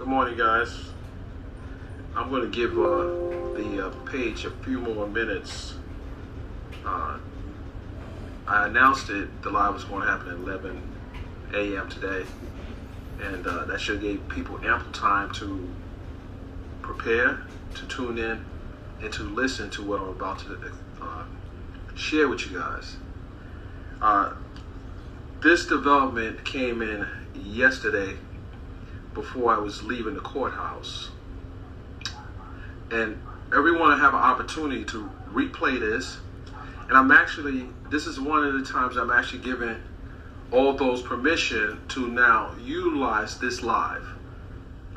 Good morning, guys. I'm going to give the page a few more minutes. I announced the live was going to happen at 11 a.m. today, and that should give people ample time to prepare, to tune in, and to listen to what I'm about to share with you guys. This development came in yesterday before I was leaving the courthouse. And everyone will have an opportunity to replay this. And this is one of the times I'm actually giving all those permission to now utilize this live.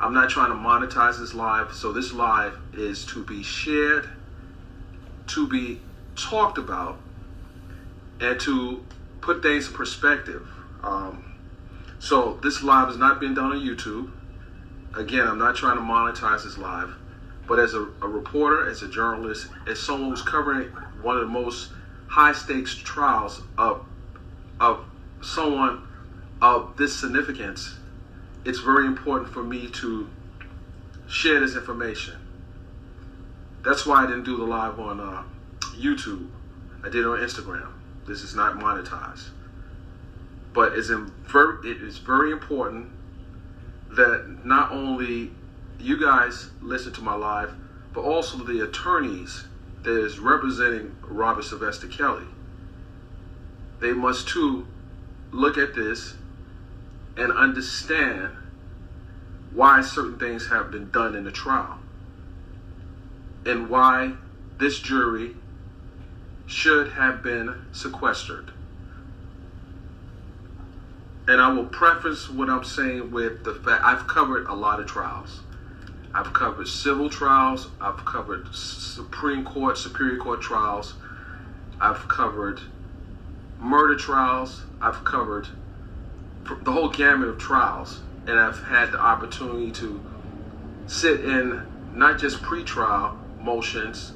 I'm not trying to monetize this live, so this live is to be shared, to be talked about, and to put things in perspective. So this live is not being done on YouTube. Again, I'm not trying to monetize this live, but as a reporter, as a journalist, as someone who's covering one of the most high stakes trials of someone of this significance, it's very important for me to share this information. That's why I didn't do the live on YouTube. I did it on Instagram. This is not monetized. But it is very important that not only you guys listen to my live, but also the attorneys that is representing Robert Sylvester Kelly. They must too look at this and understand why certain things have been done in the trial and why this jury should have been sequestered. And I will preface what I'm saying with the fact I've covered a lot of trials. I've covered civil trials. I've covered Supreme Court, Superior Court trials. I've covered murder trials. I've covered the whole gamut of trials. And I've had the opportunity to sit in not just pre-trial motions,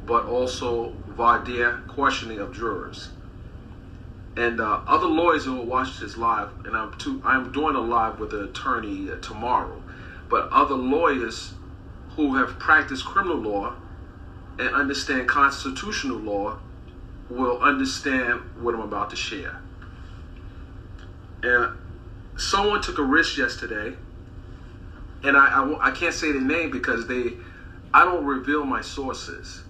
but also voir dire questioning of jurors. And other lawyers who will watch this live, and I'm doing a live with an attorney tomorrow, but other lawyers who have practiced criminal law and understand constitutional law will understand what I'm about to share. And someone took a risk yesterday, and I can't say the name because I don't reveal my sources.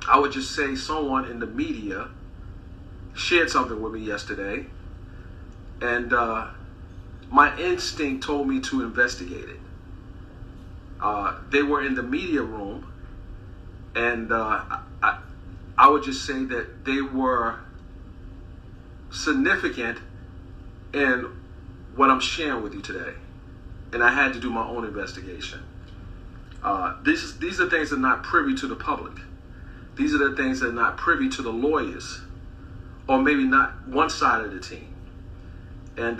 I would just say someone in the media shared something with me yesterday, and my instinct told me to investigate it. They were in the media room, and I would just say that they were significant in what I'm sharing with you today, and I had to do my own investigation. These are things that are not privy to the public. These are the things that are not privy to the lawyers, or maybe not one side of the team. And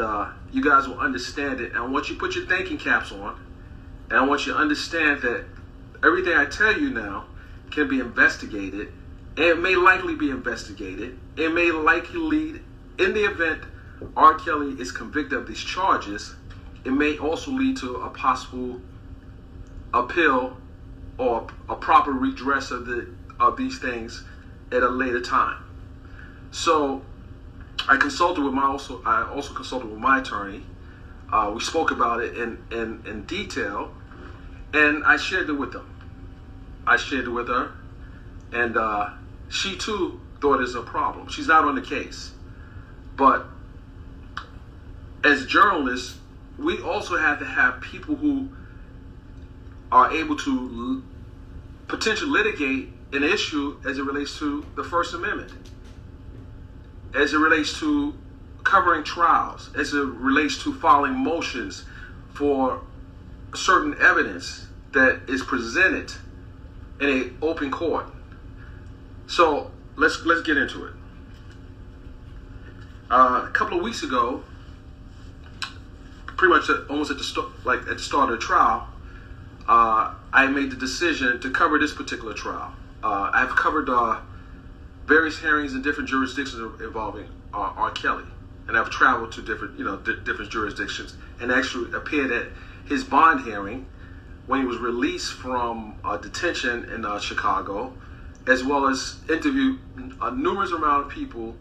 you guys will understand it. And I want you to put your thinking caps on. And I want you to understand that everything I tell you now can be investigated. And it may likely be investigated. It may likely lead, in the event R. Kelly is convicted of these charges, it may also lead to a possible appeal or a proper redress of these things at a later time. So I consulted with I also consulted with my attorney. We spoke about it in detail, and I shared it with them. I shared it with her, and she too thought it's a problem. She's not on the case, but as journalists, we also have to have people who are able to potentially litigate an issue as it relates to the First Amendment, as it relates to covering trials, as it relates to filing motions for certain evidence that is presented in an open court. So let's get into it. A couple of weeks ago, pretty much almost at the start of the trial, I made the decision to cover this particular trial. I've covered various hearings in different jurisdictions involving R. Kelly, and I've traveled to different jurisdictions and actually appeared at his bond hearing when he was released from detention in Chicago, as well as interviewed a numerous amount of people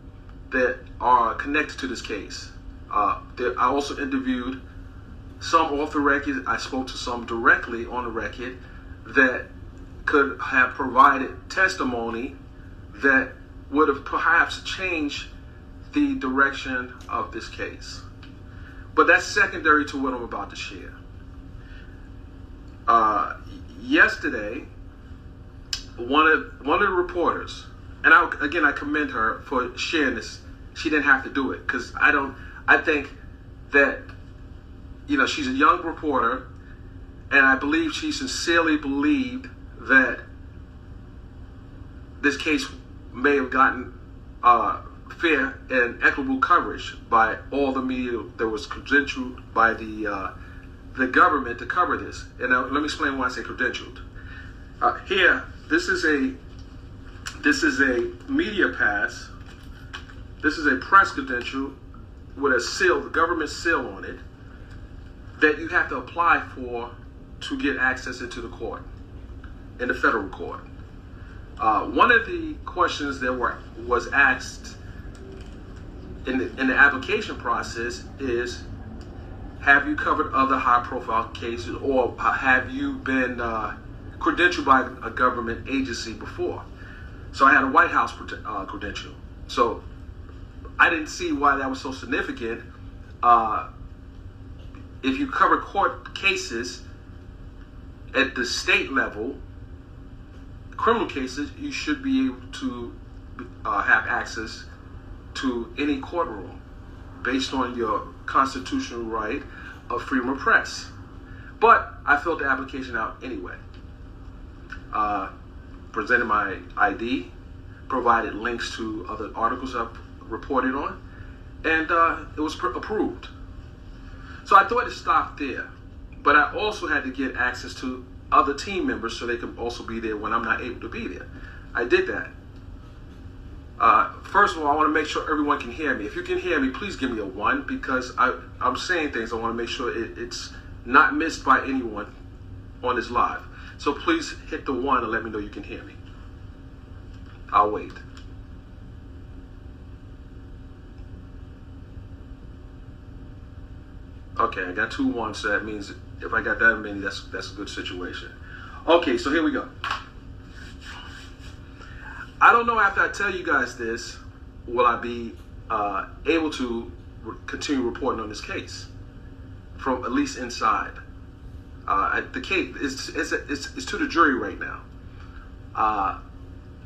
that are connected to this case. I also interviewed some off the record. I spoke to some directly on the record that could have provided testimony that would have perhaps changed the direction of this case. But that's secondary to what I'm about to share. Yesterday, one of the reporters, and I commend her for sharing this. She didn't have to do it, because I think that, she's a young reporter, and I believe she sincerely believed that this case may have gotten fair and equitable coverage by all the media that was credentialed by the government to cover this. And now, let me explain why I say credentialed. Here, this is a media pass. This is a press credential with a seal, the government seal on it, that you have to apply for to get access into the court, in the federal court. One of the questions that was asked in the application process is, have you covered other high-profile cases, or have you been credentialed by a government agency before? So I had a White House credential. So I didn't see why that was so significant. If you cover court cases at the state level, criminal cases, you should be able to have access to any courtroom based on your constitutional right of freedom of press. But I filled the application out anyway. Presented my ID, provided links to other articles I've reported on, and it was approved. So I thought it stopped there, but I also had to get access to other team members so they could also be there when I'm not able to be there. I did that. First of all, I want to make sure everyone can hear me. If you can hear me, please give me a 1, because I'm saying things. I want to make sure it's not missed by anyone on this live. So please hit the 1 and let me know you can hear me. I'll wait. Okay, I got 2 1s, so that means if I got that many, that's a good situation. Okay, so here we go. I don't know, after I tell you guys this, will I be able to continue reporting on this case from at least inside. The case is to the jury right now.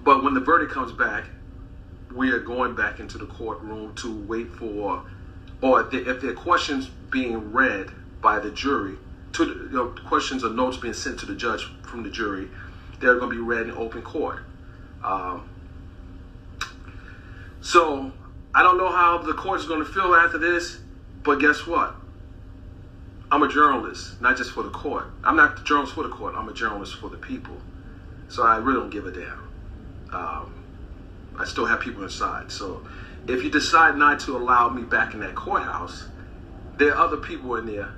But when the verdict comes back, we are going back into the courtroom to wait for, or if there are questions being read by the jury, questions or notes being sent to the judge from the jury, they're going to be read in open court. So I don't know how the court is going to feel after this, but guess what? I'm a journalist, not just for the court. I'm not a journalist for the court. I'm a journalist for the people. So I really don't give a damn. I still have people inside. So if you decide not to allow me back in that courthouse, there are other people in there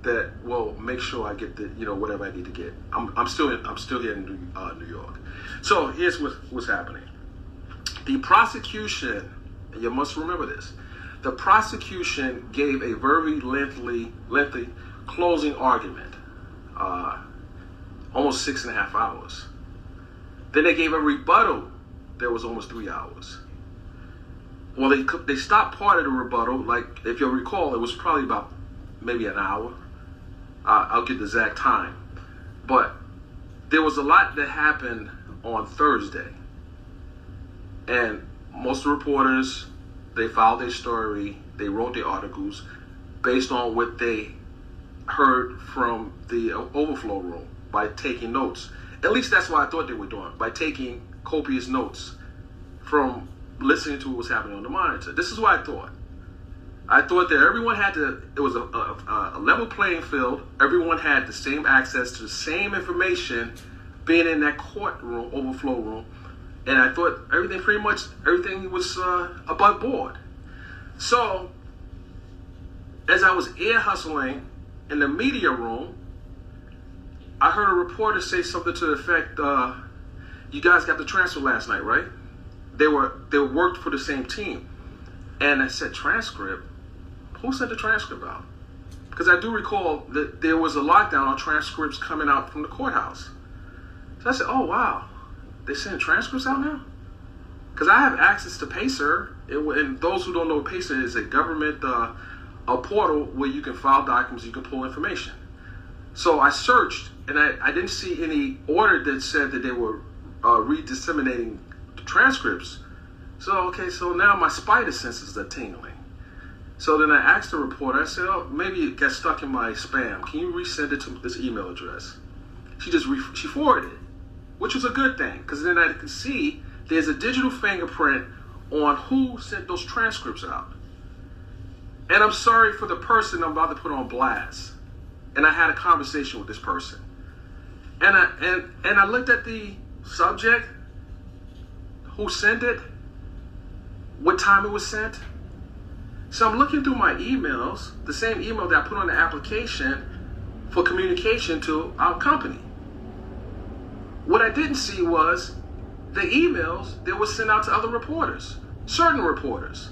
that will make sure I get the, whatever I need to get. I'm still here in New York. So here's what's happening. The prosecution, and you must remember this, the prosecution gave a very lengthy closing argument, almost 6.5 hours. Then they gave a rebuttal that was almost 3 hours. Well, they stopped part of the rebuttal, like if you'll recall, it was probably about maybe an hour. I'll get the exact time. But there was a lot that happened on Thursday. And most of the reporters, they filed their story, they wrote their articles based on what they heard from the overflow room by taking notes. At least that's what I thought they were doing, by taking copious notes from listening to what was happening on the monitor. This is what I thought. I thought that everyone had it was a level playing field. Everyone had the same access to the same information being in that courtroom, overflow room. And I thought everything was above board. So, as I was ear hustling in the media room, I heard a reporter say something to the effect, you guys got the transfer last night, right? They worked for the same team. And I said, transcript? Who sent the transcript out? Because I do recall that there was a lockdown on transcripts coming out from the courthouse. So I said, oh, wow. They're sending transcripts out now? Because I have access to Pacer. And those who don't know what Pacer is, a government a portal where you can file documents, you can pull information. So I searched, and I didn't see any order that said that they were redisseminating transcripts. So now my spider senses are tingling. So then I asked the reporter, I said, oh, maybe it got stuck in my spam. Can you resend it to this email address? She forwarded it, which was a good thing, because then I could see there's a digital fingerprint on who sent those transcripts out. And I'm sorry for the person I'm about to put on blast. And I had a conversation with this person. And I looked at the subject, who sent it, what time it was sent. So I'm looking through my emails, the same email that I put on the application for communication to our company. What I didn't see was the emails that were sent out to other reporters, certain reporters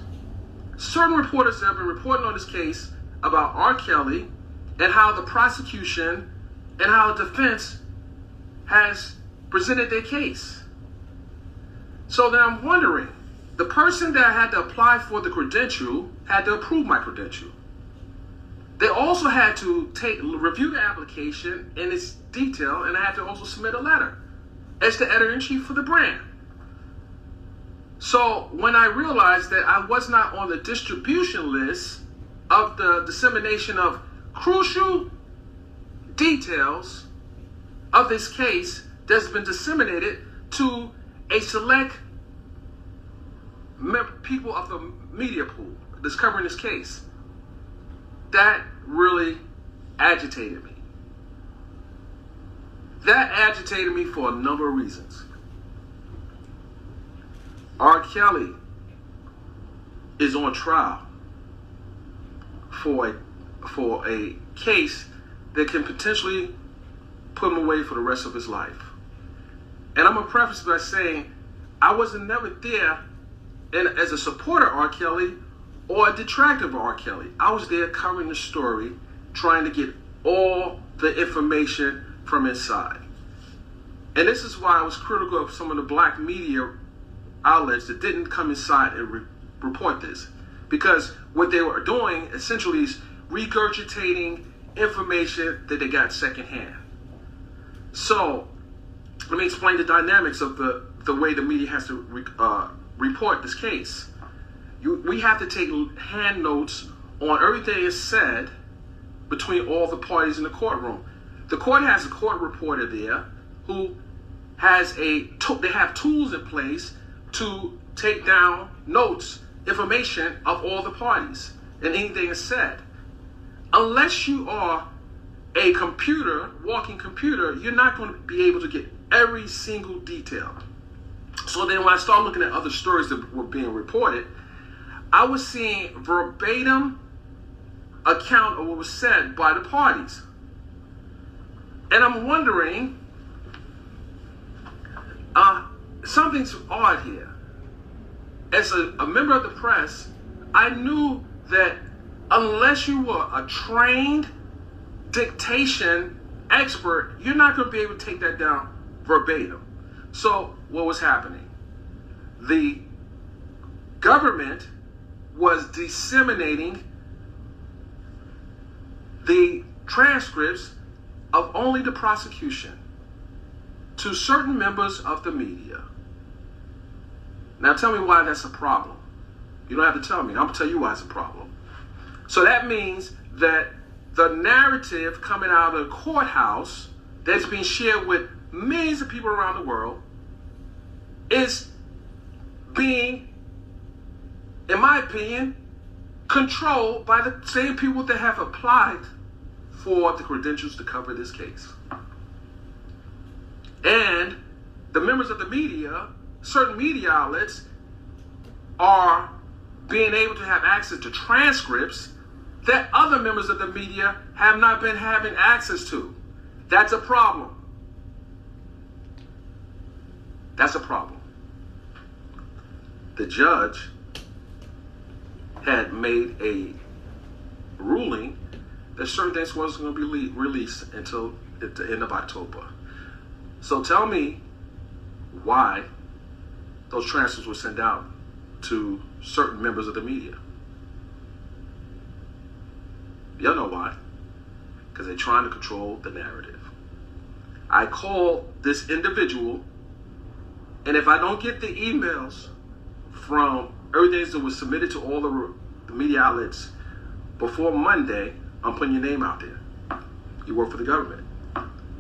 that have been reporting on this case about R. Kelly and how the prosecution and how the defense has presented their case. So then I'm wondering, the person that had to apply for the credential had to approve my credential. They also had to review the application in its detail, and I had to also submit a letter as the editor-in-chief for the brand. So when I realized that I was not on the distribution list of the dissemination of crucial details of this case that's been disseminated to a select people of the media pool that's covering this case, that really agitated me. That agitated me for a number of reasons. R. Kelly is on trial for a case that can potentially put him away for the rest of his life. And I'm going to preface by saying I wasn't never there as a supporter of R. Kelly or a detractor of R. Kelly. I was there covering the story, trying to get all the information from inside. And this is why I was critical of some of the black media outlets that didn't come inside and report this. Because what they were doing essentially is regurgitating information that they got secondhand. So let me explain the dynamics of the way the media has to report this case. We have to take hand notes on everything that's said between all the parties in the courtroom. The court has a court reporter there who has they have tools in place to take down notes, information of all the parties and anything is said. Unless you are a walking computer, you're not going to be able to get every single detail. So then when I started looking at other stories that were being reported, I was seeing verbatim account of what was said by the parties. And I'm wondering, something's odd here. As a member of the press, I knew that unless you were a trained dictation expert, you're not going to be able to take that down verbatim. So what was happening? The government was disseminating the transcripts of only the prosecution to certain members of the media. Now tell me why that's a problem. You don't have to tell me. I'm going to tell you why it's a problem. So that means that the narrative coming out of the courthouse that's being shared with millions of people around the world is being, in my opinion, controlled by the same people that have applied for the credentials to cover this case. And the members of the media, certain media outlets, are being able to have access to transcripts that other members of the media have not been having access to. That's a problem. That's a problem. The judge had made a ruling that certain things wasn't going to be released until the end of October. So tell me why those transcripts were sent out to certain members of the media. Y'all know why. Because they're trying to control the narrative. I call this individual, and if I don't get the emails from everything that was submitted to all the media outlets before Monday, I'm putting your name out there. You work for the government.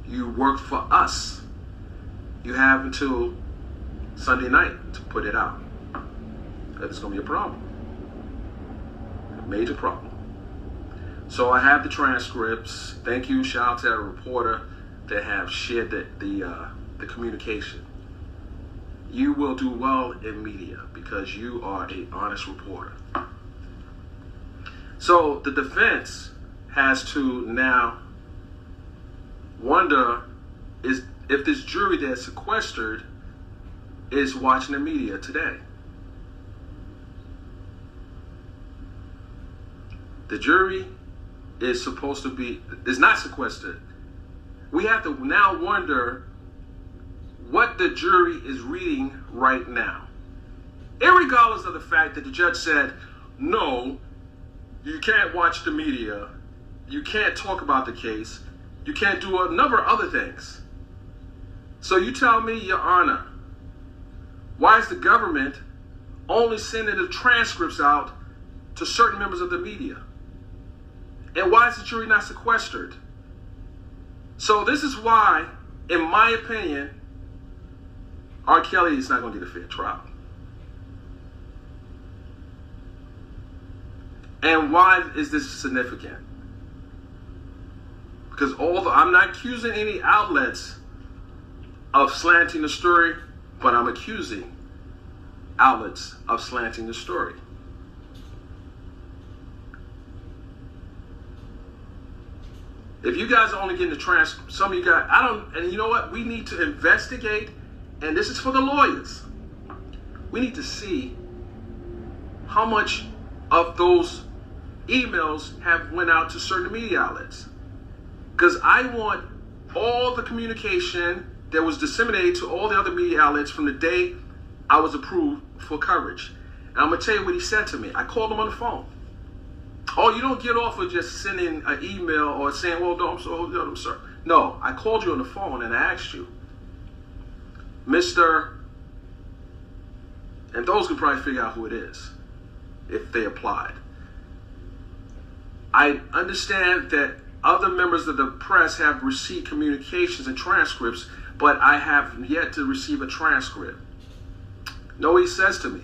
You work for us. You have until Sunday night to put it out. It's going to be a problem. A major problem. So I have the transcripts. Thank you. Shout out to that reporter that have shared the communication. You will do well in media because you are an honest reporter. So the defense has to now wonder if this jury that's sequestered is watching the media today. The jury is not sequestered. We have to now wonder what the jury is reading right now. Irregardless of the fact that the judge said, no, you can't watch the media, you can't talk about the case, you can't do a number of other things. So you tell me, Your Honor, why is the government only sending the transcripts out to certain members of the media? And why is the jury not sequestered? So this is why, in my opinion, R. Kelly is not going to get a fair trial. And why is this significant? Because I'm not accusing any outlets of slanting the story, but I'm accusing outlets of slanting the story. If you guys are only getting the transcript, some of you guys, and you know what? We need to investigate, and this is for the lawyers. We need to see how much of those emails have went out to certain media outlets. Because I want all the communication that was disseminated to all the other media outlets from the day I was approved for coverage. And I'm going to tell you what he said to me. I called him on the phone. Oh, you don't get off of just sending an email or saying, well, no, I'm sorry. No, I called you on the phone and I asked you, Mr. And those can probably figure out who it is if they applied. I understand that other members of the press have received communications and transcripts, but I have yet to receive a transcript. No, he says to me,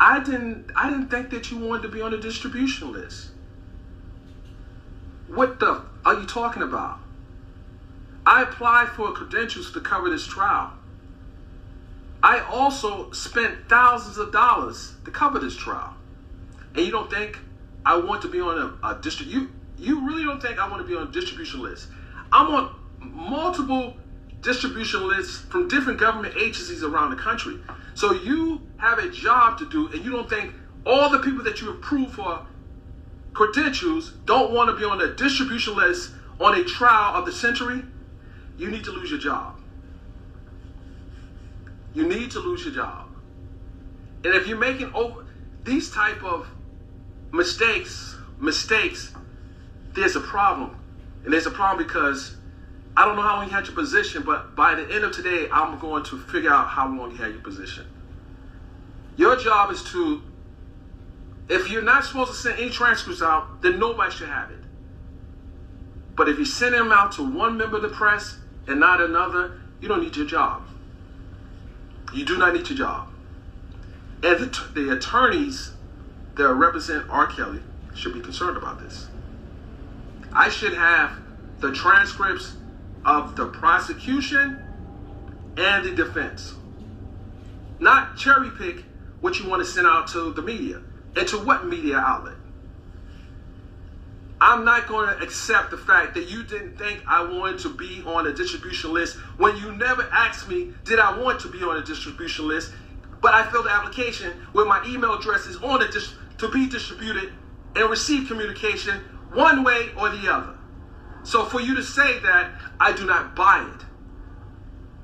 I didn't think that you wanted to be on the distribution list. What the are you talking about? I applied for credentials to cover this trial. I also spent thousands of dollars to cover this trial. And you don't think I want to be on a you really don't think I want to be on a distribution list? I'm on multiple distribution lists from different government agencies around the country. So you have a job to do, and you don't think all the people that you approve for credentials don't want to be on the distribution list on a trial of the century? You need to lose your job. You need to lose your job. And if you're making over these type of mistakes, there's a problem. And there's a problem because I don't know how long you had your position, but by the end of today, I'm going to figure out how long you had your position. Your job is to, if you're not supposed to send any transcripts out, then nobody should have it. But if you send them out to one member of the press and not another, you don't need your job. You do not need your job. And the attorneys that represent R. Kelly should be concerned about this. I should have the transcripts of the prosecution and the defense. Not cherry pick what you want to send out to the media. And to what media outlet? I'm not going to accept the fact that you didn't think I wanted to be on a distribution list when you never asked me, did I want to be on a distribution list? But I filled the application with my email address is on it to be distributed and receive communication one way or the other. So for you to say that, I do not buy it.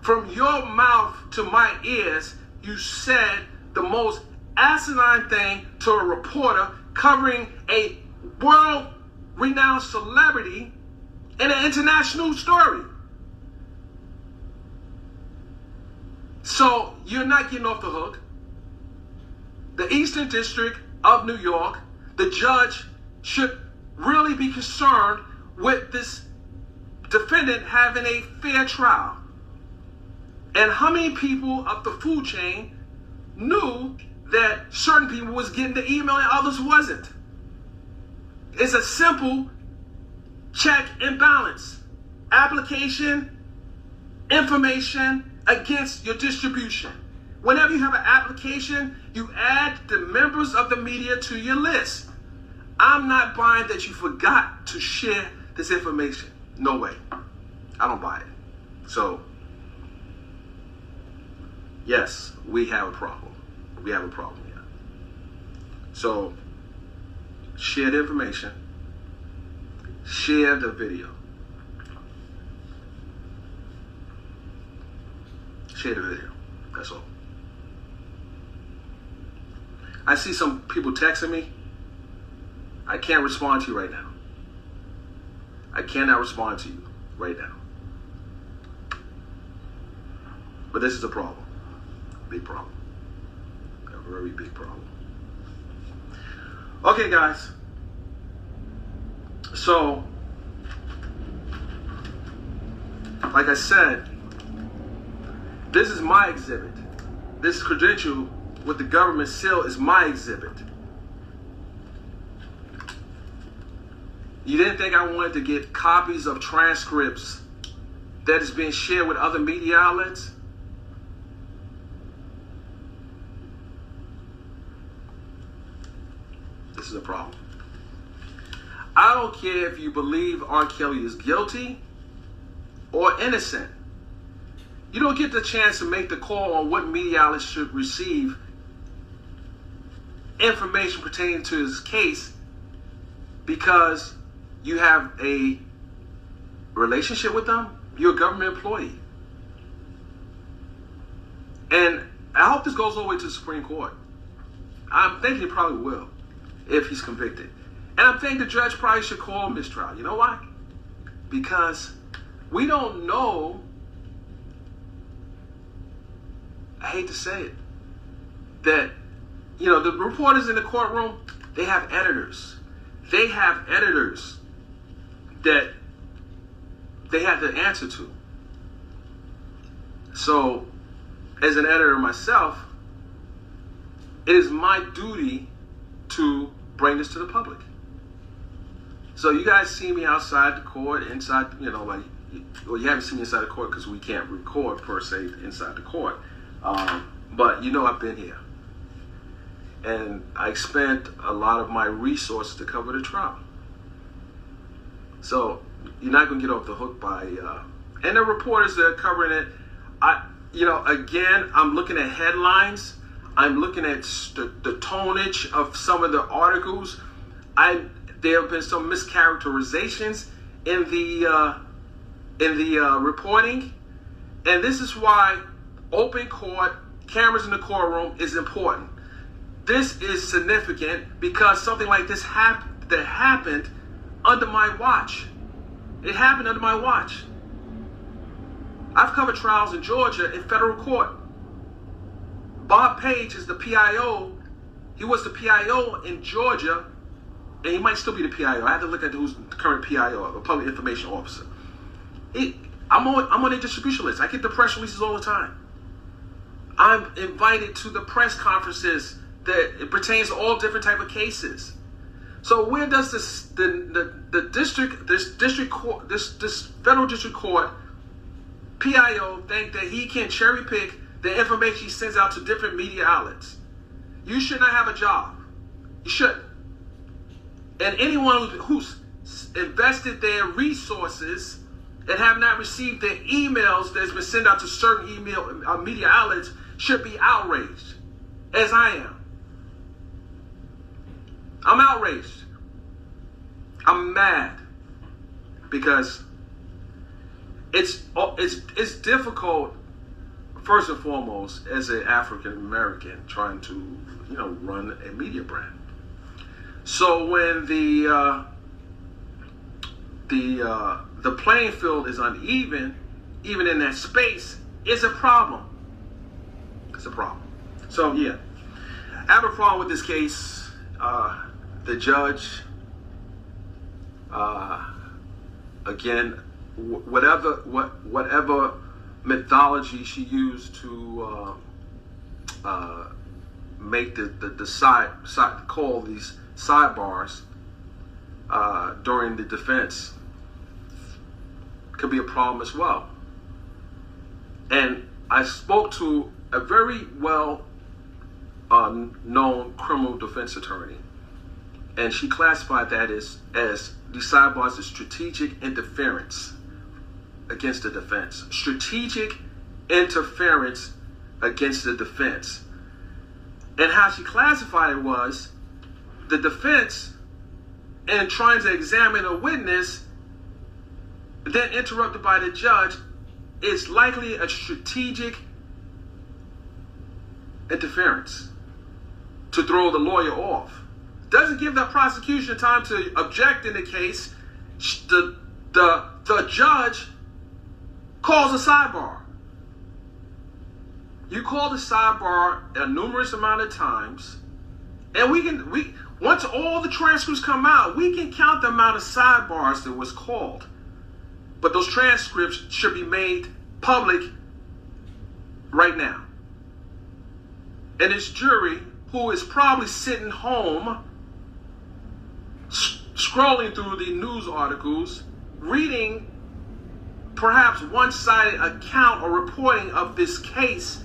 From your mouth to my ears, you said the most asinine thing to a reporter covering a world-renowned celebrity in an international story. So you're not getting off the hook. The Eastern District of New York, the judge should really be concerned with this defendant having a fair trial. And how many people up the food chain knew that certain people was getting the email and others wasn't? It's a simple check and balance. Application, information against your distribution. Whenever you have an application, you add the members of the media to your list. I'm not buying that you forgot to share this information. No way. I don't buy it. So, yes, we have a problem. We have a problem here. So, share the information. Share the video. Share the video. That's all. I see some people texting me. I can't respond to you right now. I cannot respond to you right now. But this is a problem. Big problem. A very big problem. Okay, guys. So, like I said, this is my exhibit. This credential with the government seal is my exhibit. You didn't think I wanted to get copies of transcripts that is being shared with other media outlets? This is a problem. I don't care if you believe R. Kelly is guilty or innocent. You don't get the chance to make the call on what media outlets should receive information pertaining to his case because you have a relationship with them. You're a government employee. And I hope this goes all the way to the Supreme Court. I'm thinking it probably will if he's convicted. And I'm thinking the judge probably should call mistrial. You know why? Because we don't know, I hate to say it, that, the reporters in the courtroom, they have editors. They have editors that they have to answer to. So, as an editor myself, it is my duty to bring this to the public. So you guys see me outside the court, inside, you haven't seen me inside the court because we can't record per se inside the court. But I've been here. And I spent a lot of my resources to cover the trial. So you're not going to get off the hook by, and the reporters that are covering it, again, I'm looking at headlines. I'm looking at the tonnage of some of the articles. There have been some mischaracterizations in the reporting, and this is why open court, cameras in the courtroom is important. This is significant because something like this happened under my watch. It happened under my watch. I've covered trials in Georgia in federal court. Bob Page is the PIO. He was the PIO in Georgia, and he might still be the PIO. I have to look at who's the current PIO, a public information officer. I'm on a distribution list. I get the press releases all the time. I'm invited to the press conferences that it pertains to all different type of cases. So where does this federal district court PIO think that he can cherry pick the information he sends out to different media outlets? You should not have a job. You shouldn't. And anyone who's invested their resources and have not received the emails that's been sent out to certain media outlets should be outraged, as I am. I'm outraged. I'm mad because it's difficult, first and foremost, as an African American trying to run a media brand. So when the playing field is uneven, even in that space, it's a problem. It's a problem. So yeah, I have a problem with this case. The judge, again, whatever methodology she used to make call these sidebars during the defense could be a problem as well. And I spoke to a very well known criminal defense attorney, and she classified that as the sidebars as strategic interference against the defense. Strategic interference against the defense. And how she classified it was the defense, in trying to examine a witness, then interrupted by the judge, is likely a strategic interference to throw the lawyer off. Doesn't give the prosecution time to object in the case. The judge calls a sidebar. You call the sidebar a numerous amount of times, and once all the transcripts come out, we can count the amount of sidebars that was called. But those transcripts should be made public right now. And this jury, who is probably sitting home, scrolling through the news articles, reading perhaps one-sided account or reporting of this case,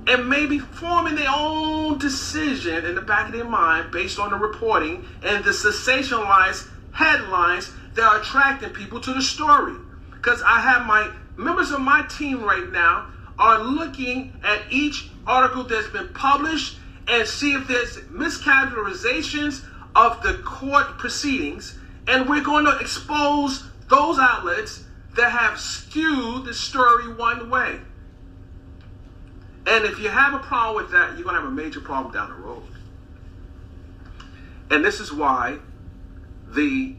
and maybe forming their own decision in the back of their mind based on the reporting and the sensationalized headlines that are attracting people to the story. Because I have my members of my team right now are looking at each article that's been published and see if there's mischaracterizations of the court proceedings, and we're going to expose those outlets that have skewed the story one way. And if you have a problem with that, you're going to have a major problem down the road. And this is why the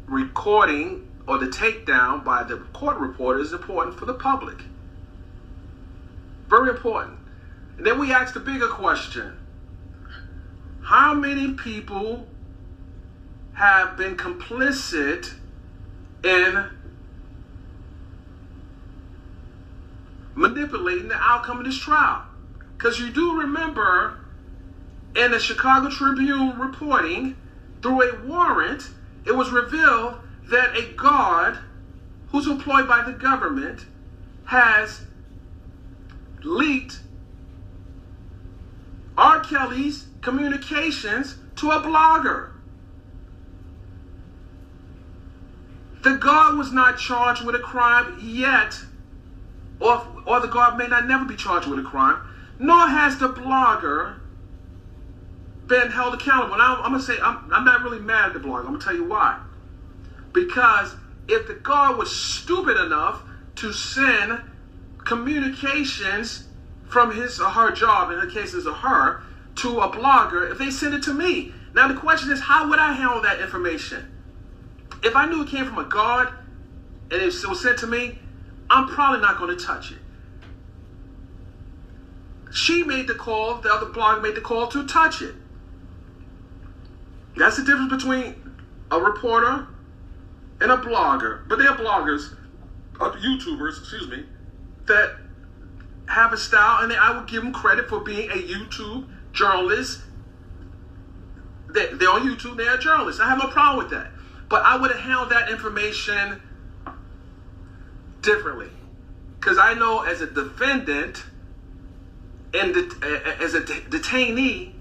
recording or the takedown by the court reporter is important for the public. Very important. And then we ask the bigger question: how many people have been complicit in manipulating the outcome of this trial? Because you do remember in the Chicago Tribune reporting, through a warrant, it was revealed that a guard who's employed by the government has leaked R. Kelly's communications to a blogger. The guard was not charged with a crime yet, or the guard may not never be charged with a crime, nor has the blogger been held accountable. Now, I'm going to say, I'm not really mad at the blogger. I'm going to tell you why. Because if the guard was stupid enough to send communications from his or her job, in the cases of her, to a blogger, if they send it to me. Now the question is, how would I handle that information? If I knew it came from a guard and it was sent to me, I'm probably not going to touch it. She made the call, the other blogger made the call to touch it. That's the difference between a reporter and a blogger. But they're bloggers, YouTubers, that have a style, and I would give them credit for being a YouTube journalist. They're on YouTube, they're a journalist. I have no problem with that. But I would have handled that information differently. Because I know as a defendant and as a detainee,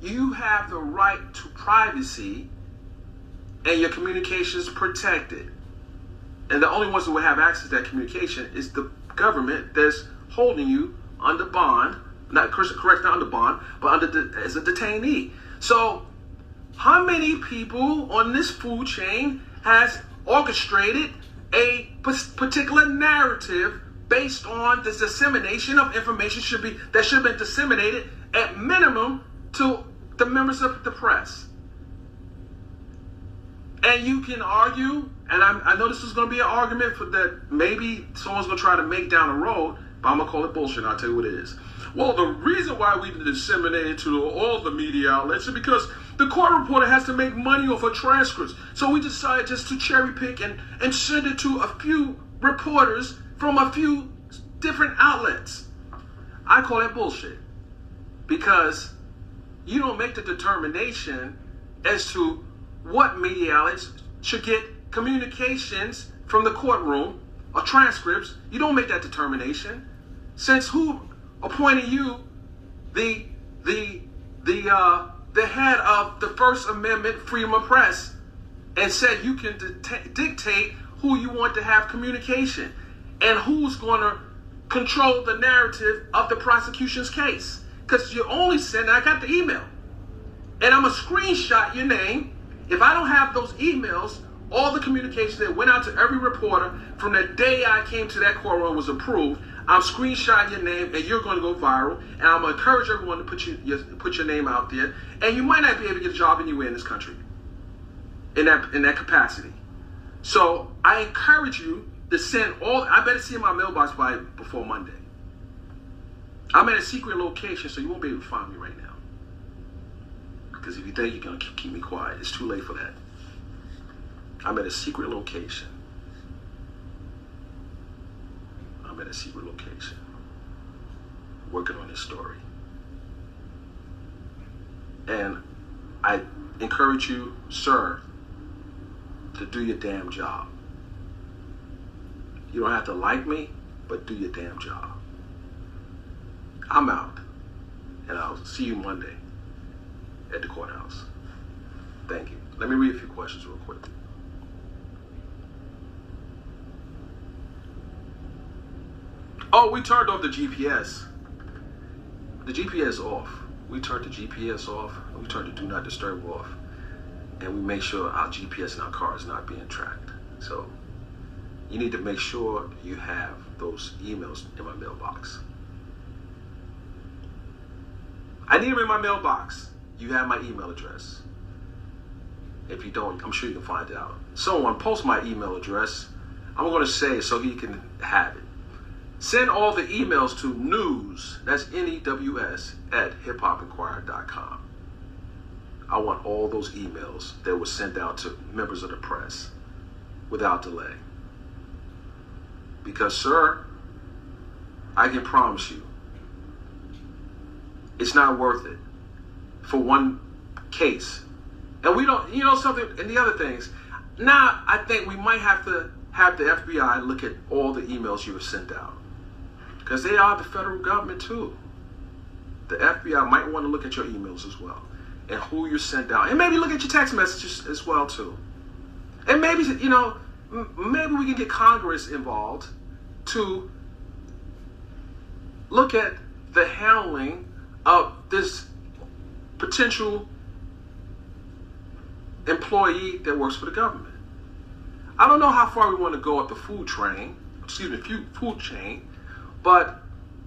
you have the right to privacy and your communication is protected. And the only ones who will have access to that communication is the government that's holding you under bond, not under bond, but as a detainee. So how many people on this food chain has orchestrated a particular narrative based on the dissemination of information that should have been disseminated at minimum to the members of the press? And you can argue, and I know this is going to be an argument for that maybe someone's going to try to make down the road, but I'm going to call it bullshit. I'll tell you what it is. Well, the reason why we disseminate it to all the media outlets is because the court reporter has to make money off of transcripts. So we decided just to cherry pick and send it to a few reporters from a few different outlets. I call that bullshit, because you don't make the determination as to what media outlets should get communications from the courtroom or transcripts. You don't make that determination. Since who appointed you the head of the First Amendment freedom of press and said you can dictate who you want to have communication and who's going to control the narrative of the prosecution's case? Because you only send, I got the email, and I'm going to screenshot your name. If I don't have those emails, all the communication that went out to every reporter from the day I came to that courtroom was approved, I'm screenshotting your name, and you're going to go viral. And I'm going to encourage everyone to put your name out there. And you might not be able to get a job anywhere in this country in that capacity. So I encourage you to send all. I better see in my mailbox before Monday. I'm at a secret location, so you won't be able to find me right now. Because if you think you're going to keep me quiet, it's too late for that. I'm at a secret location. I'm at a secret location, working on this story. And I encourage you, sir, to do your damn job. You don't have to like me, but do your damn job. I'm out, and I'll see you Monday at the courthouse. Thank you. Let me read a few questions real quick. Oh, we turned off the GPS. The GPS off. We turned the GPS off. We turned the Do Not Disturb off. And we make sure our GPS in our car is not being tracked. So you need to make sure you have those emails in my mailbox. I need them in my mailbox. You have my email address. If you don't, I'm sure you can find out. Someone post my email address. I'm going to say it so he can have it. Send all the emails to news, that's NEWS, at hiphopinquirer.com. I want all those emails that were sent out to members of the press without delay. Because, sir, I can promise you, it's not worth it for one case. And we don't, something, and the other things. Now, I think we might have to have the FBI look at all the emails you have sent out. Because they are the federal government too. The FBI might want to look at your emails as well, and who you sent out, and maybe look at your text messages as well too. And maybe, maybe we can get Congress involved to look at the handling of this potential employee that works for the government. I don't know how far we want to go up the food chain, but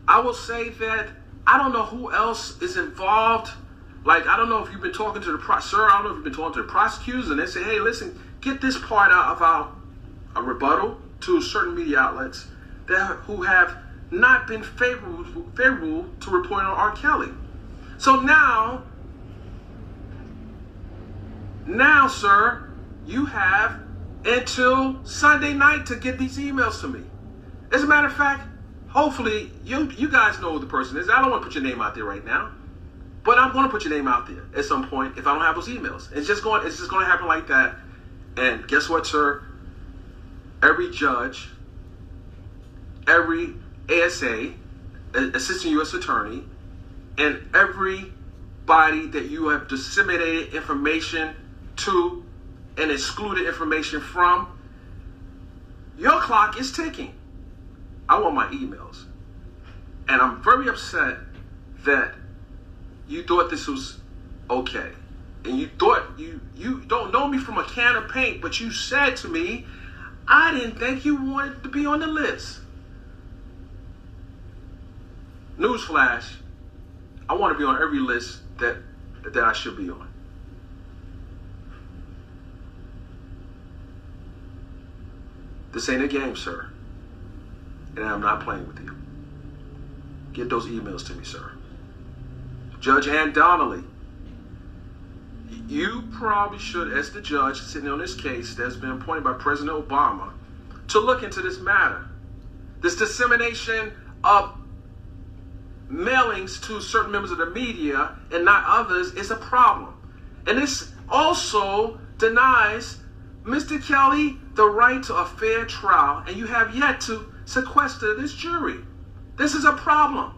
I will say that I don't know who else is involved. Like, I don't know if you've been talking to sir, I don't know if you've been talking to the prosecutors and they say, hey, listen, get this part out of our rebuttal to certain media outlets who have not been favorable to reporting on R. Kelly. So now, sir, you have until Sunday night to get these emails to me. As a matter of fact, hopefully you guys know who the person is. I don't want to put your name out there right now, but I'm going to put your name out there at some point if I don't have those emails. It's just going to happen like that. And guess what, sir? Every judge, every ASA, assistant U.S. attorney, and everybody that you have disseminated information to and excluded information from, your clock is ticking. I want my emails. And I'm very upset that you thought this was okay. And you thought, you don't know me from a can of paint, but you said to me, I didn't think you wanted to be on the list. Newsflash, I want to be on every list that I should be on. This ain't a game, sir. And I'm not playing with you. Get those emails to me, sir. Judge Ann Donnelly, you probably should, as the judge sitting on this case that's been appointed by President Obama, to look into this matter. This dissemination of mailings to certain members of the media and not others is a problem. And this also denies Mr. Kelly the right to a fair trial, and you have yet to sequester this jury. This is a problem.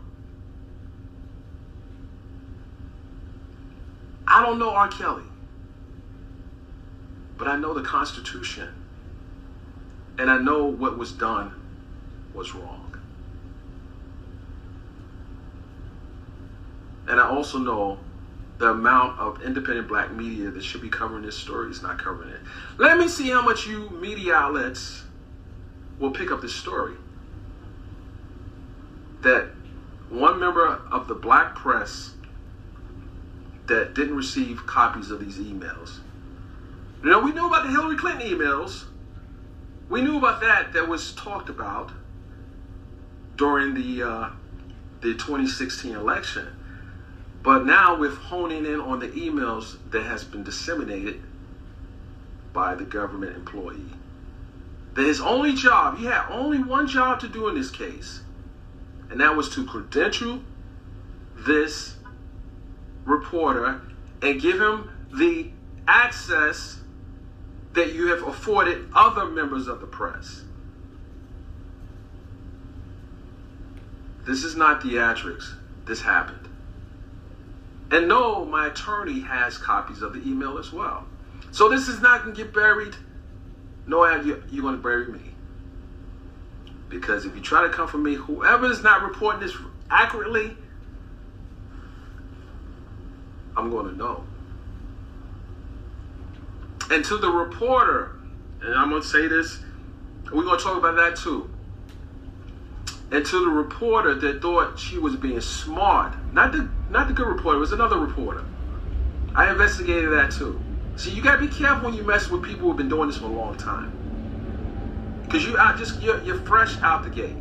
I don't know R. Kelly, but I know the Constitution, and I know what was done was wrong. And I also know the amount of independent black media that should be covering this story is not covering it. Let me see how much you media outlets will pick up this story. That one member of the black press that didn't receive copies of these emails. You know, we knew about the Hillary Clinton emails. We knew about that was talked about during the 2016 election. But now we're honing in on the emails that has been disseminated by the government employee. That his only job, he had only one job to do in this case, and that was to credential this reporter and give him the access that you have afforded other members of the press. This is not theatrics. This happened. And no, my attorney has copies of the email as well. So this is not going to get buried. No, you're going to bury me. Because if you try to come for me, whoever is not reporting this accurately, I'm going to know. And to the reporter, and I'm going to say this, we're going to talk about that too. And to the reporter that thought she was being smart, not the good reporter, it was another reporter. I investigated that too. See, you gotta be careful when you mess with people who've been doing this for a long time. Because you're fresh out the gate.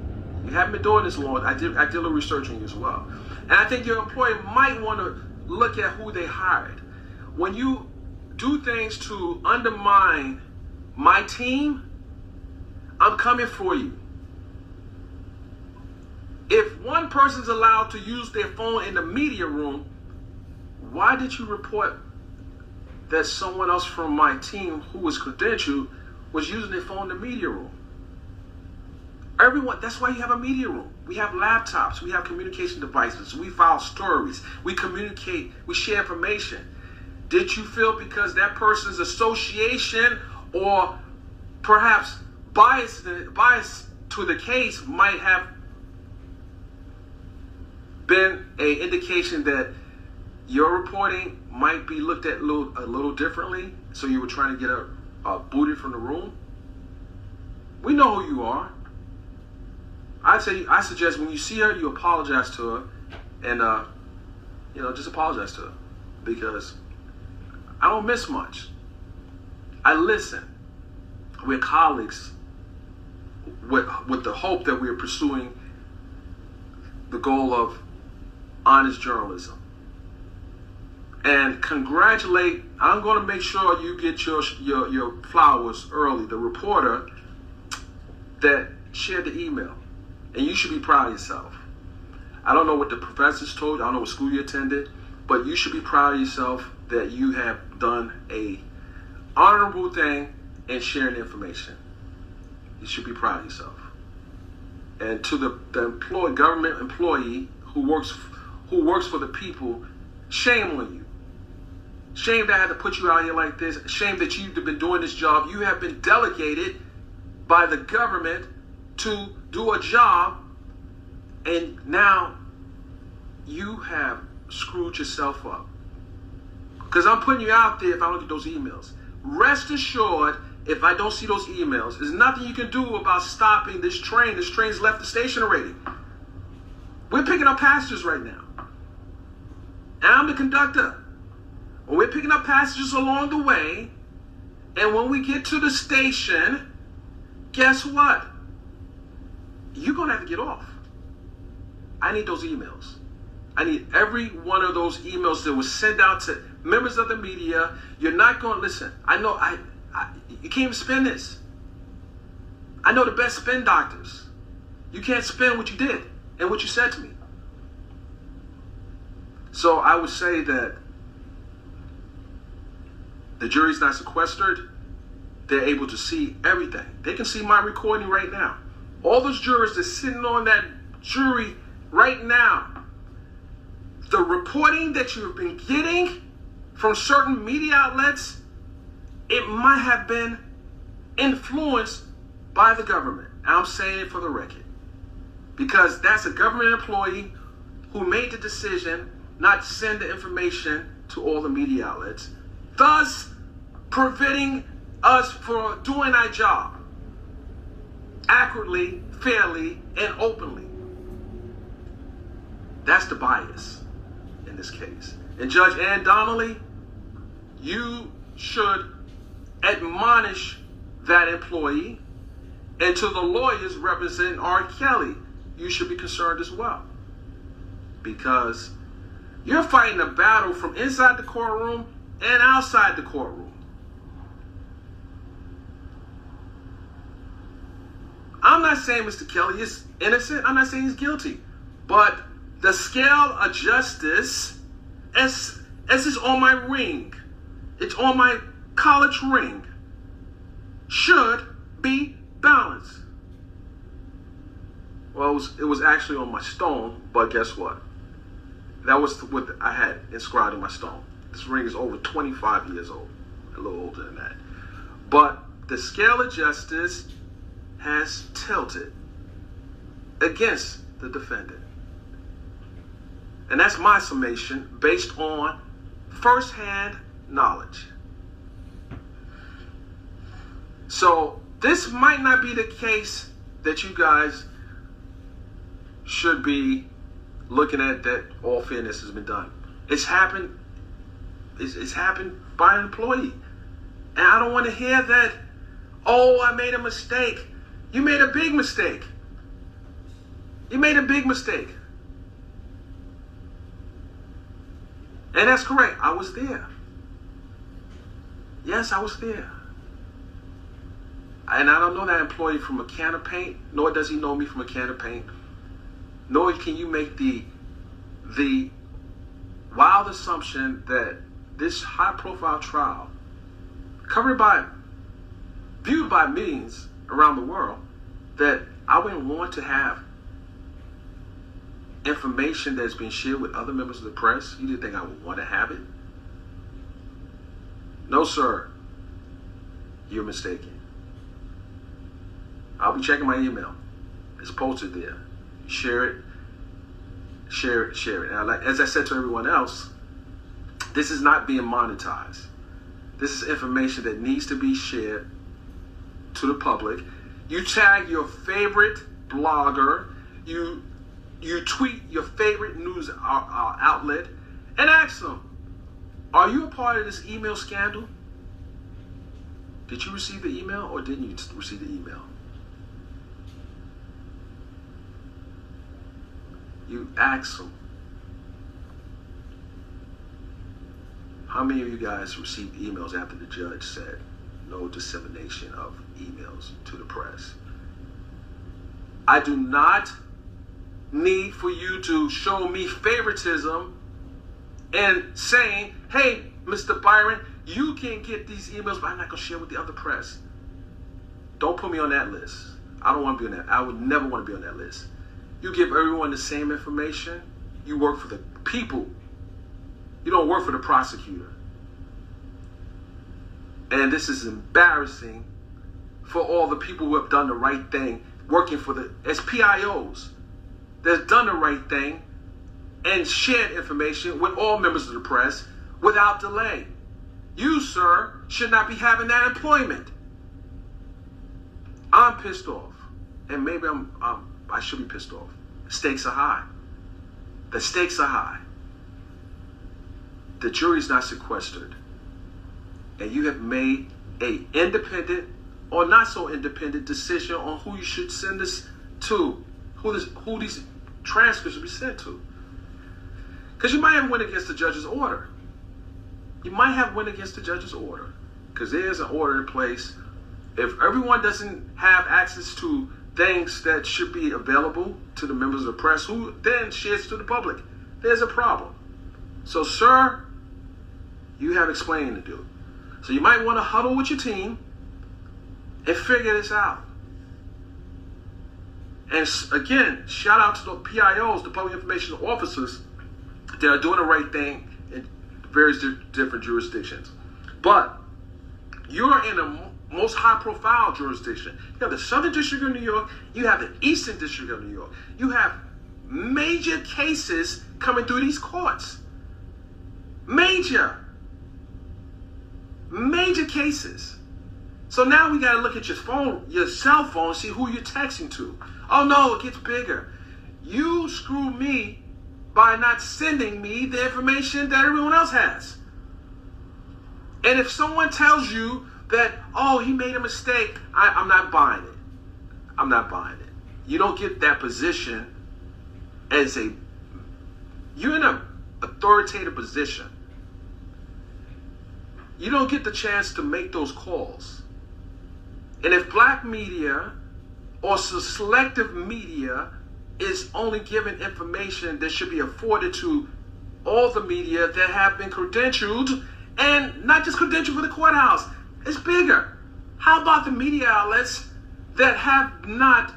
You haven't been doing this long. I did a little research on you as well. And I think your employer might want to look at who they hired. When you do things to undermine my team, I'm coming for you. If one person's allowed to use their phone in the media room, why did you report that someone else from my team who was credentialed was using their phone in the media room? Everyone, that's why you have a media room. We have laptops, we have communication devices, we file stories, we communicate, we share information. Did you feel because that person's association or perhaps bias to the case might have been an indication that your reporting might be looked at a little differently, so you were trying to get her booted from the room? We know who you are. I suggest when you see her, you apologize to her, and just apologize to her, because I don't miss much. I listen. We're colleagues with the hope that we're pursuing the goal of honest journalism. And congratulate, I'm going to make sure you get your flowers early, the reporter that shared the email. And you should be proud of yourself. I don't know what the professors told you, I don't know what school you attended, but you should be proud of yourself that you have done a honorable thing in sharing information. You should be proud of yourself. And to the government employee who works for the people, shame on you. Shame that I had to put you out here like this. Shame that you've been doing this job. You have been delegated by the government to do a job, and now you have screwed yourself up. Because I'm putting you out there if I don't get those emails. Rest assured, if I don't see those emails, there's nothing you can do about stopping this train. This train's left the station already. We're picking up passengers right now. And I'm the conductor. We're picking up passengers along the way. And when we get to the station, guess what? You're going to have to get off. I need those emails. I need every one of those emails that was sent out to members of the media. You're not going to listen. I know you can't even spin this. I know the best spin doctors. You can't spin what you did and what you said to me. So I would say that the jury's not sequestered. They're able to see everything. They can see my recording right now. All those jurors that's sitting on that jury right now, the reporting that you've been getting from certain media outlets, it might have been influenced by the government. I'm saying it for the record. Because that's a government employee who made the decision not to send the information to all the media outlets, thus preventing us from doing our job accurately, fairly, and openly. That's the bias in this case. And Judge Ann Donnelly, you should admonish that employee, and to the lawyers representing R. Kelly, you should be concerned as well. Because you're fighting a battle from inside the courtroom and outside the courtroom. I'm not saying Mr. Kelly is innocent. I'm not saying he's guilty. But the scale of justice, as is on my ring, it's on my college ring, should be balanced. Well, it was actually on my stone, but guess what? That was what I had inscribed in my stone. This ring is over 25 years old, a little older than that. But the scale of justice has tilted against the defendant. And that's my summation based on firsthand knowledge. So this might not be the case that you guys should be looking at, that all fairness has been done. It's happened. It's happened by an employee. And I don't want to hear that, oh, I made a mistake. You made a big mistake. You made a big mistake. And that's correct. I was there. Yes, I was there. And I don't know that employee from a can of paint, nor does he know me from a can of paint. Nor can you make the wild assumption that this high-profile trial, viewed by millions around the world, that I wouldn't want to have information that's been shared with other members of the press. You didn't think I would want to have it? No, sir. You're mistaken. I'll be checking my email. It's posted there. Share it. Share it. Share it. Now, as I said to everyone else, this is not being monetized. This is information that needs to be shared to the public. You tag your favorite blogger. You tweet your favorite news outlet and ask them, are you a part of this email scandal? Did you receive the email or didn't you receive the email? You ask them. How many of you guys received emails after the judge said no dissemination of emails to the press? I do not need for you to show me favoritism and saying, hey, Mr. Byron, you can get these emails, but I'm not going to share with the other press. Don't put me on that list. I don't want to be on that. I would never want to be on that list. You give everyone the same information. You work for the people. You don't work for the prosecutor. And this is embarrassing for all the people who have done the right thing, working for the as PIOs, that's done the right thing and shared information with all members of the press without delay. You, sir, should not be having that employment. I'm pissed off, and maybe I should be pissed off. The stakes are high. The stakes are high. The jury's not sequestered, and you have made a independent or not so independent decision on who you should send this to, who these transcripts should be sent to. Because you might have went against the judge's order. You might have went against the judge's order, because there's an order in place. If everyone doesn't have access to things that should be available to the members of the press, who then shares to the public, there's a problem. So, sir, you have explaining to do. So you might want to huddle with your team and figure this out. And again, shout out to the PIOs, the public information officers, that are doing the right thing in various different jurisdictions. But you're in a most high-profile jurisdiction. You have the Southern District of New York. You have the Eastern District of New York. You have major cases coming through these courts. Major cases. So now we got to look at your phone, your cell phone, see who you're texting to. Oh no, it gets bigger. You screw me by not sending me the information that everyone else has. And if someone tells you that, oh, he made a mistake, I'm not buying it. I'm not buying it. You don't get that position as you're in an authoritative position. You don't get the chance to make those calls. And if black media or selective media is only given information that should be afforded to all the media that have been credentialed, and not just credentialed for the courthouse, it's bigger. How about the media outlets that have not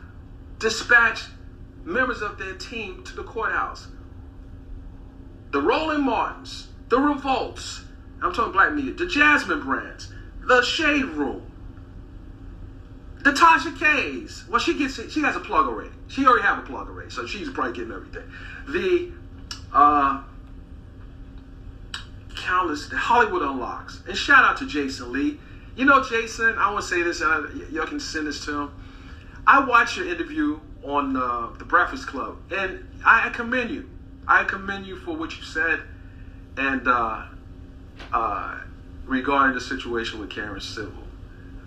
dispatched members of their team to the courthouse? The Roland Martins, the Revolts, I'm talking black media, the Jasmine Brands, the Shade Room, the Tasha K's. Well, she has a plug already. She already have a plug already, so she's probably getting everything. The countless, the Hollywood Unlocks. And shout out to Jason Lee. You know, Jason, I want to say this, and y'all can send this to him. I watched your interview on The Breakfast Club, and I commend you. I commend you for what you said, and regarding the situation with Karen Civil.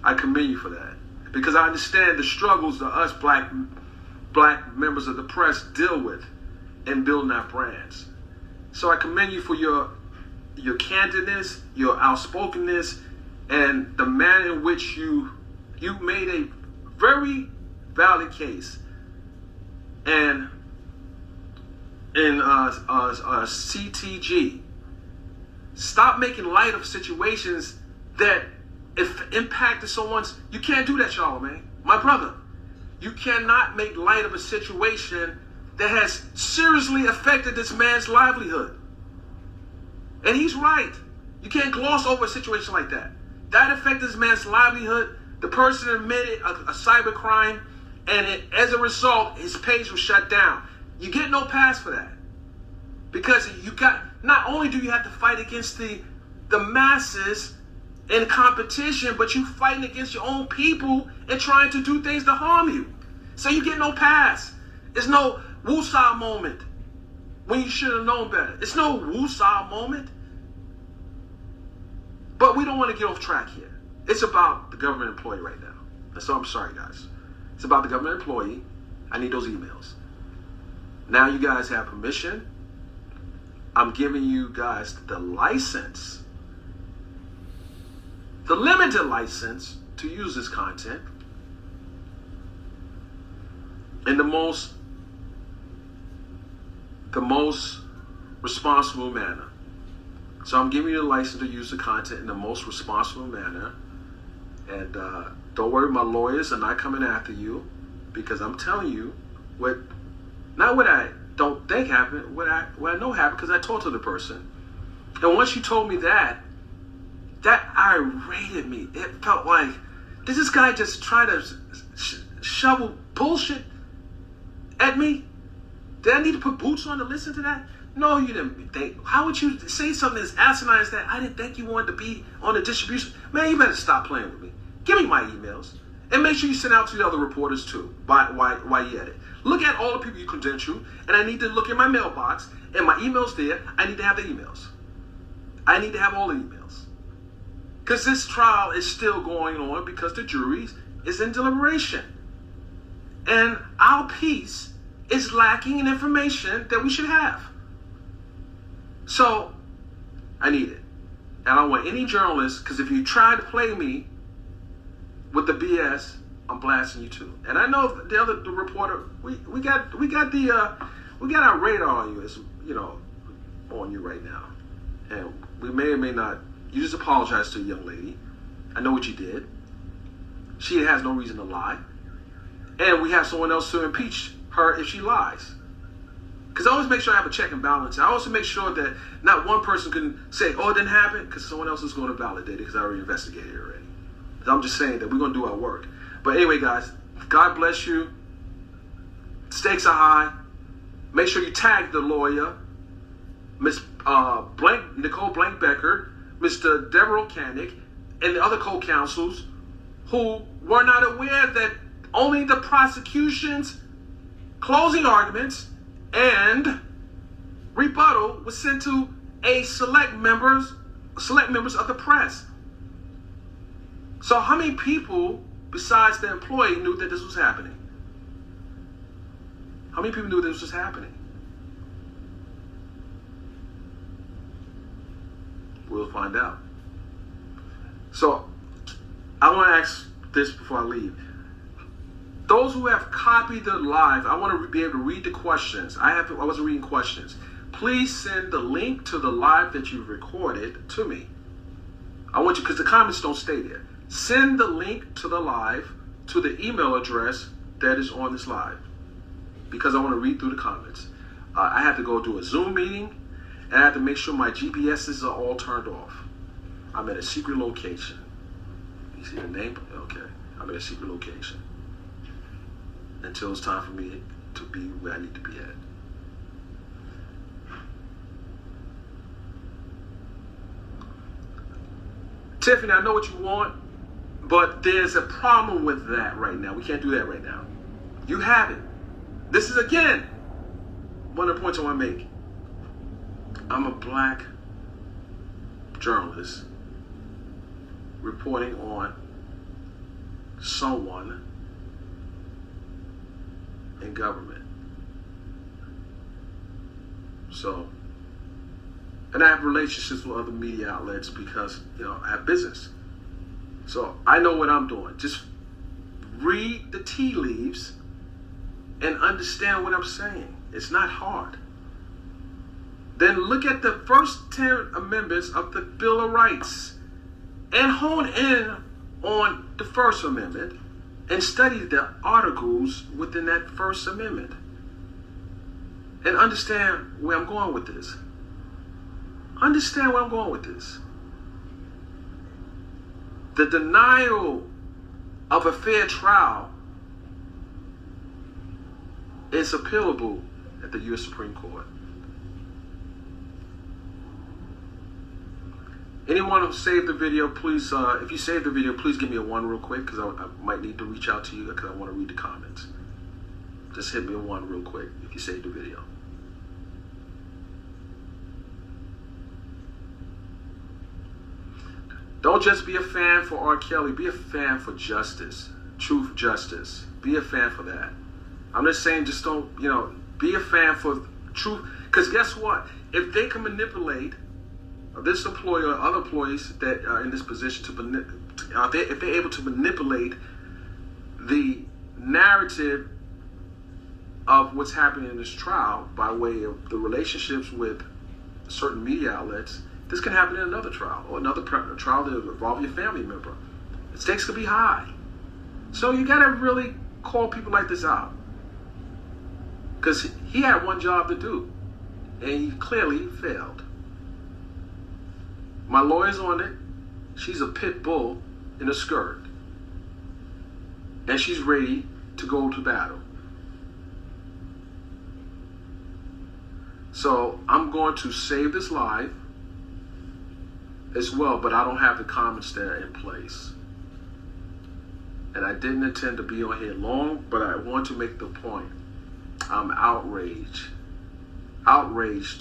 I commend you for that, because I understand the struggles that us black members of the press deal with in building our brands. So I commend you for your candidness, your outspokenness, and the manner in which you made a very valid case. And in CTG, stop making light of situations that if impacted someone's. You can't do that, Charlamagne. My brother, you cannot make light of a situation that has seriously affected this man's livelihood. And he's right. You can't gloss over a situation like that. That affected this man's livelihood. The person admitted a cyber crime, and as a result, his page was shut down. You get no pass for that. Because not only do you have to fight against the masses in competition, but you fighting against your own people and trying to do things to harm you. So you get no pass. It's no woosah moment when you should have known better. It's no woosah moment. But we don't want to get off track here. It's about the government employee right now. And so I'm sorry, guys. It's about the government employee. I need those emails. Now you guys have permission. I'm giving you guys the license, the limited license to use this content in the most responsible manner. So I'm giving you the license to use the content in the most responsible manner. And don't worry, my lawyers are not coming after you, because I'm telling you not what I don't think happened, what I know happened, because I talked to the person. And once you told me that I irated me. It felt like, did this guy just try to shovel bullshit at me? Did I need to put boots on to listen to that? No, you didn't think. How would you say something as asinine as that? I didn't think you wanted to be on the distribution. Man, you better stop playing with me. Give me my emails. And make sure you send out to the other reporters too, while you at it. Look at all the people you credential, and I need to look in my mailbox, and my email's there. I need to have the emails. I need to have all the emails. Because this trial is still going on because the jury is in deliberation. And our piece is lacking in information that we should have. So, I need it. And I don't want any journalist, because if you try to play me with the BS, I'm blasting you too. And I know the reporter, we got our radar on you, as you know, on you right now. And we may or may not. You just apologize to a young lady. I know what you did. She has no reason to lie. And we have someone else to impeach her if she lies. Because I always make sure I have a check and balance. I also make sure that not one person can say, oh, it didn't happen, because someone else is going to validate it because I already investigated it already. So I'm just saying that we're going to do our work. But anyway, guys, God bless you. Stakes are high. Make sure you tag the lawyer, Miss Nicole Blankbecker, Mr. Devereaux Canick, and the other co-counsels who were not aware that only the prosecution's closing arguments and rebuttal was sent to select members of the press. So how many people besides the employee knew that this was happening? How many people knew this was happening? We'll find out. So I want to ask this before I leave. Those who have copied the live, I want to be able to read the questions. I wasn't reading questions. Please send the link to the live that you've recorded to me. I want you, because the comments don't stay there. Send the link to the live to the email address that is on this live, because I want to read through the comments. I have to go do a Zoom meeting, and I have to make sure my GPSs are all turned off. I'm at a secret location. You see the name? Okay. I'm at a secret location until it's time for me to be where I need to be at. Tiffany, I know what you want, but there's a problem with that right now. We can't do that right now. You have it. This is, again, one of the points I want to make. I'm a black journalist reporting on someone in government. So, and I have relationships with other media outlets because, I have business. So I know what I'm doing. Just read the tea leaves and understand what I'm saying. It's not hard. Then look at the first 10 amendments of the Bill of Rights and hone in on the First Amendment and study the articles within that First Amendment and understand where I'm going with this. Understand where I'm going with this. The denial of a fair trial is appealable at the U.S. Supreme Court. Anyone who saved the video, please, if you saved the video, please give me a 1 real quick, because I might need to reach out to you because I want to read the comments. Just hit me a 1 real quick if you saved the video. Don't just be a fan for R. Kelly. Be a fan for justice. Truth, justice. Be a fan for that. I'm just saying, just don't, be a fan for truth. Because guess what? If they can manipulate this employer or other employees that are in this position if they're able to manipulate the narrative of what's happening in this trial by way of the relationships with certain media outlets, this can happen in another trial or another trial that will involve your family member. The stakes could be high. So you got to really call people like this out. Because he had one job to do, and he clearly failed. My lawyer's on it, She's a pit bull in a skirt. And she's ready to go to battle. So I'm going to save this live as well, but I don't have the comments there in place. And I didn't intend to be on here long, but I want to make the point. I'm outraged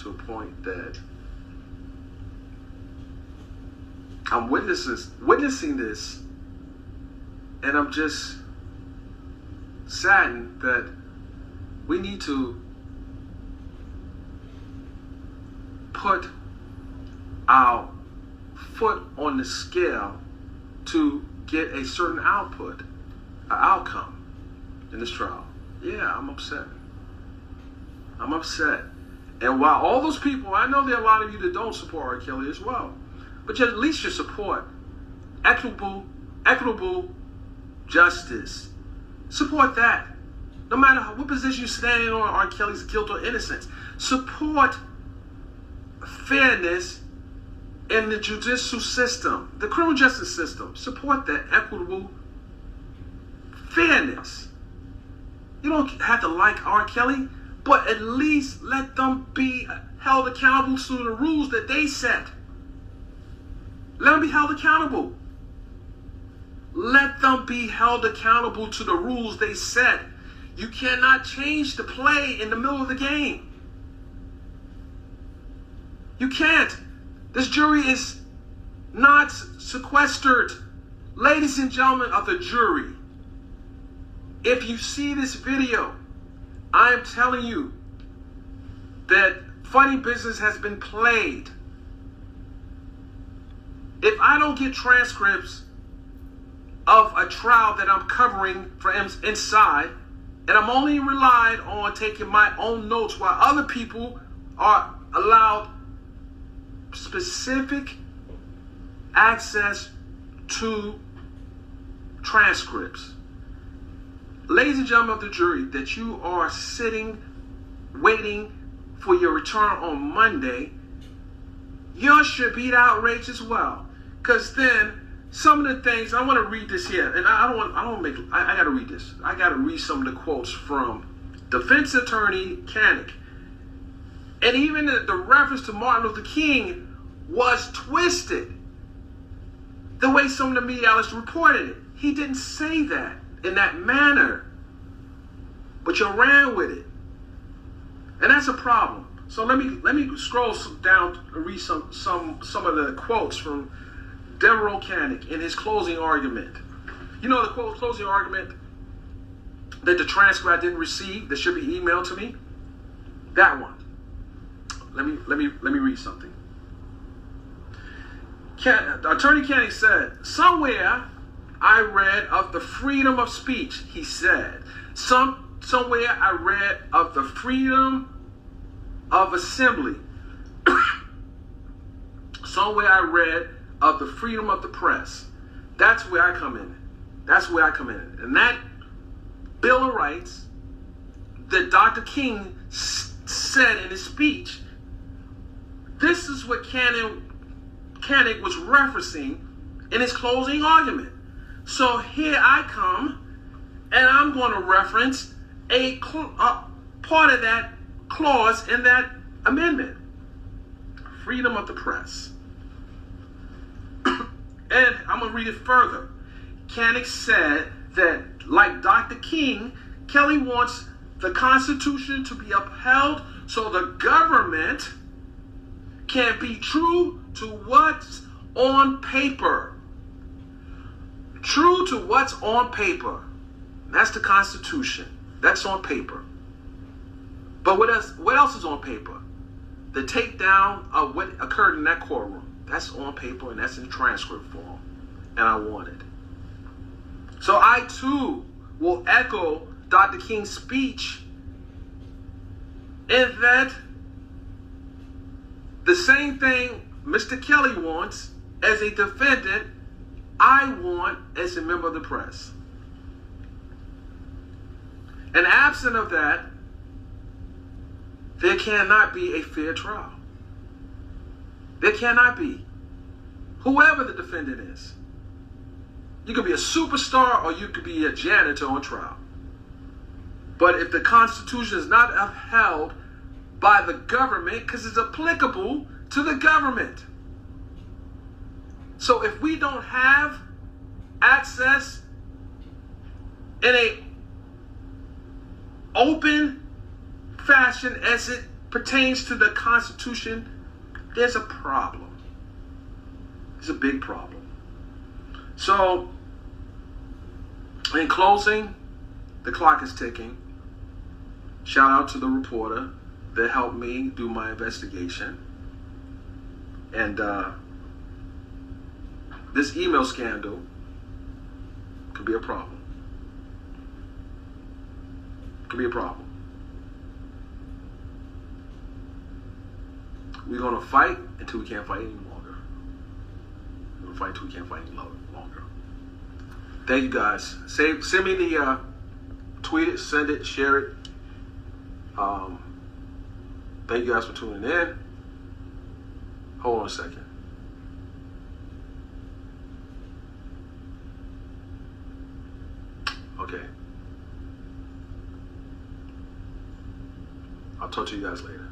to a point that I'm witnessing this, and I'm just saddened that we need to put our foot on the scale to get a certain output, an outcome in this trial. Yeah, I'm upset. And while all those people, I know there are a lot of you that don't support R. Kelly as well, but at least you support equitable justice. Support that. No matter what position you're standing on R. Kelly's guilt or innocence. Support fairness in the judicial system, the criminal justice system. Support that equitable fairness. You don't have to like R. Kelly, but at least let them be held accountable to the rules that they set. Let them be held accountable. Let them be held accountable to the rules they set. You cannot change the play in the middle of the game. You can't. This jury is not sequestered. Ladies and gentlemen of the jury, if you see this video, I am telling you that funny business has been played. If I don't get transcripts of a trial that I'm covering for inside, and I'm only relied on taking my own notes while other people are allowed specific access to transcripts. Ladies and gentlemen of the jury, that you are sitting, waiting for your return on Monday, you should be outraged as well. Because then, some of the things, I want to read this here, and I got to read this. I got to read some of the quotes from defense attorney Kanik. And even the reference to Martin Luther King was twisted. The way some of the media outlets reported it. He didn't say that in that manner. But you ran with it. And that's a problem. So let me scroll down and read some of the quotes from Devereaux Kanik in his closing argument. You know the closing argument that the transcript I didn't receive that should be emailed to me? That one. Let me read something. Attorney Kanik said, "Somewhere I read of the freedom of speech," he said. Somewhere I read of the freedom of assembly. Somewhere I read of the freedom of the press. That's where I come in. And that Bill of Rights that Dr. King said in his speech, this is what Kanik was referencing in his closing argument. So here I come, and I'm going to reference a part of that clause in that amendment. Freedom of the press. And I'm going to read it further. Kanik said that, like Dr. King, Kelly wants the Constitution to be upheld so the government can be true to what's on paper. True to what's on paper. That's the Constitution. That's on paper. But what else is on paper? The takedown of what occurred in that courtroom. That's on paper and that's in transcript form. And I want it. So I too will echo Dr. King's speech in that the same thing Mr. Kelly wants as a defendant, I want as a member of the press. And absent of that, there cannot be a fair trial. There cannot be. whoever the defendant is. You could be a superstar or you could be a janitor on trial. But if the Constitution is not upheld by the government, because it's applicable to the government. So if we don't have access in a open fashion as it pertains to the Constitution, there's a problem. It's a big problem. So, in closing, the clock is ticking. Shout out to the reporter that helped me do my investigation. And this email scandal could be a problem. Could be a problem. We're going to fight until we can't fight any longer. We're going to fight until we can't fight any longer. Thank you guys. Send me the tweet it, send it, share it. Thank you guys for tuning in. Hold on a second. Okay. I'll talk to you guys later.